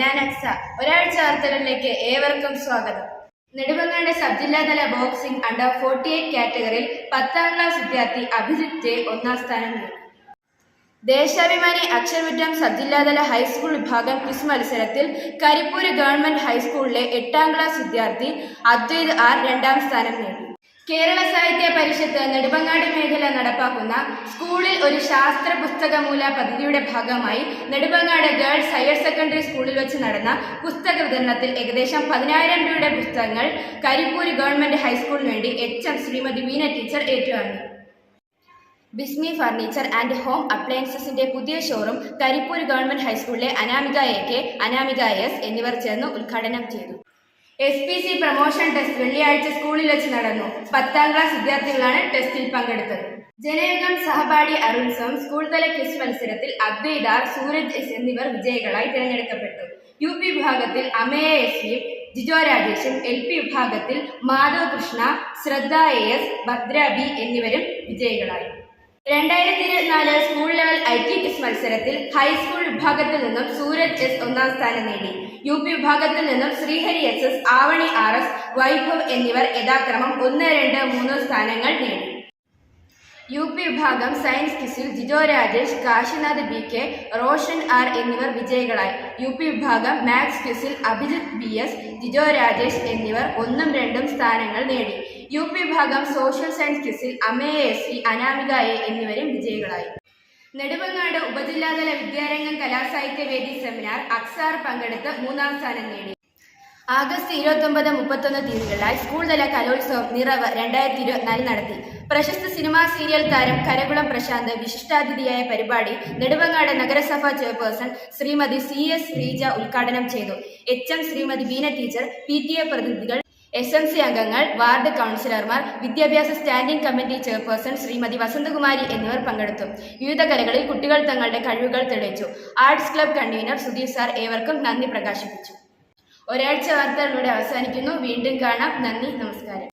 ഞാൻ അക്സ. ഒരാഴ്ച വാർത്തകളിലേക്ക് ഏവർക്കും സ്വാഗതം. നെടുമങ്ങാട് സബ് ജില്ലാതല ബോക്സിംഗ് അണ്ടർ 48 കാറ്റഗറിയിൽ 10ാം ക്ലാസ് വിദ്യാർത്ഥി അഭിജിത്ത് ജെ ഒന്നാം സ്ഥാനം നേടി. ദേശാഭിമാനി അക്ഷരമുറ്റം സബ് ജില്ലാതല ഹൈസ്കൂൾ വിഭാഗം ക്വിസ് മത്സരത്തിൽ കരിപ്പൂര് ഗവൺമെന്റ് ഹൈസ്കൂളിലെ 8ാം ക്ലാസ് വിദ്യാർത്ഥി അദ്വൈത് ആർ രണ്ടാം സ്ഥാനം നേടി. കേരള സാഹിത്യ പരിഷത്ത് നെടുമങ്ങാട് മേഖല നടപ്പാക്കുന്ന സ്കൂളിൽ ഒരു ശാസ്ത്ര പുസ്തകമൂല പദ്ധതിയുടെ ഭാഗമായി നെടുമങ്ങാട് ഗേൾസ് ഹയർ സെക്കൻഡറി സ്കൂളിൽ വെച്ച് നടന്ന പുസ്തക വിതരണത്തിൽ ഏകദേശം 10,000 രൂപയുടെ പുസ്തകങ്ങൾ കരിപ്പൂര് ഗവൺമെന്റ് ഹൈസ്കൂളിന് വേണ്ടി HM ശ്രീമതി വീന ടീച്ചർ ഏറ്റുവാങ്ങി. ബിസ്മി ഫർണിച്ചർ ആൻഡ് ഹോം അപ്ലയൻസസിന്റെ പുതിയ ഷോറൂം കരിപ്പൂര് ഗവൺമെന്റ് ഹൈസ്കൂളിലെ അനാമിക AK, അനാമിക S എന്നിവർ ചേർന്ന് ഉദ്ഘാടനം ചെയ്തു. SPC പ്രൊമോഷൻ ടെസ്റ്റ് വെള്ളിയാഴ്ച സ്കൂളിൽ വെച്ച് നടന്നു. 10ാം ക്ലാസ് വിദ്യാർത്ഥികളാണ് ടെസ്റ്റിൽ പങ്കെടുത്തത്. ജനയുഗം സഹപാഠി അരുത്സവം സ്കൂൾ തല ക്വിസ് മത്സരത്തിൽ അദ്വൈത് ആർ, സൂരജ് S എന്നിവർ വിജയികളായി തിരഞ്ഞെടുക്കപ്പെട്ടു. UP വിഭാഗത്തിൽ അമയ SVയും ജിജോ രാജേഷും, LP വിഭാഗത്തിൽ മാധവ് കൃഷ്ണ, ശ്രദ്ധ AS, ഭദ്ര B എന്നിവരും വിജയികളായി. 2024 സ്കൂൾ ലെവൽ IT ക്വിസ് മത്സരത്തിൽ ഹൈസ്കൂൾ വിഭാഗത്തിൽ നിന്നും സൂരജ് S ഒന്നാം സ്ഥാനം നേടി. UP വിഭാഗത്തിൽ നിന്നും ശ്രീഹരി SS, ആവണി RS, വൈഭവ് എന്നിവർ യഥാക്രമം 1, 2, 3 സ്ഥാനങ്ങൾ നേടി. UP വിഭാഗം സയൻസ് ക്വിസിൽ ജിജോ രാജേഷ്, കാശിനാഥ് BK, റോഷൻ R എന്നിവർ വിജയികളായി. UP വിഭാഗം മാത്സ് ക്വിസിൽ അഭിജിത്ത് BS, ജിജോ രാജേഷ് എന്നിവർ 1, 2 സ്ഥാനങ്ങൾ നേടി. UP വിഭാഗം സോഷ്യൽ സയൻസ് ക്വിസിൽ അമയ SV, അനാമിക A എന്നിവരും വിജയികളായി. നെടുമങ്ങാട് ഉപജില്ലാതല വിദ്യാരംഗം കലാസാഹിത്യവേദി സെമിനാർ അക്സാർ പങ്കെടുത്ത് 3ാം സ്ഥാനം നേടി. ആഗസ്റ്റ് 29, 31 തീയതികളിലായി സ്കൂൾ തല കലോത്സവം നിറവ് 2024 നടത്തി. പ്രശസ്ത സിനിമാ സീരിയൽ താരം കരകുളം പ്രശാന്ത് വിശിഷ്ടാതിഥിയായ പരിപാടി നെടുമങ്ങാട് നഗരസഭാ ചെയർപേഴ്സൺ ശ്രീമതി CS ശ്രീജ ഉദ്ഘാടനം ചെയ്തു. HM Shrimati Veena teacher, PTA പ്രതിനിധികൾ, SMC അംഗങ്ങൾ, വാർഡ് കൗൺസിലർമാർ, വിദ്യാഭ്യാസ standing committee chairperson Shrimati Vasanthakumari എന്നിവർ പങ്കെടുത്തു. വിവിധ കലകളിൽ കുട്ടികൾ തങ്ങളുടെ കഴിവുകൾ തെളിയിച്ചു. Arts club convener Sudheer sir ഏവർക്കും നന്ദി പ്രകാശിപ്പിച്ചു. ഒരാഴ്ച വാർത്തകളിലൂടെ അവസാനിക്കുന്നു. വീണ്ടും കാണാം. നന്ദി, നമസ്കാരം.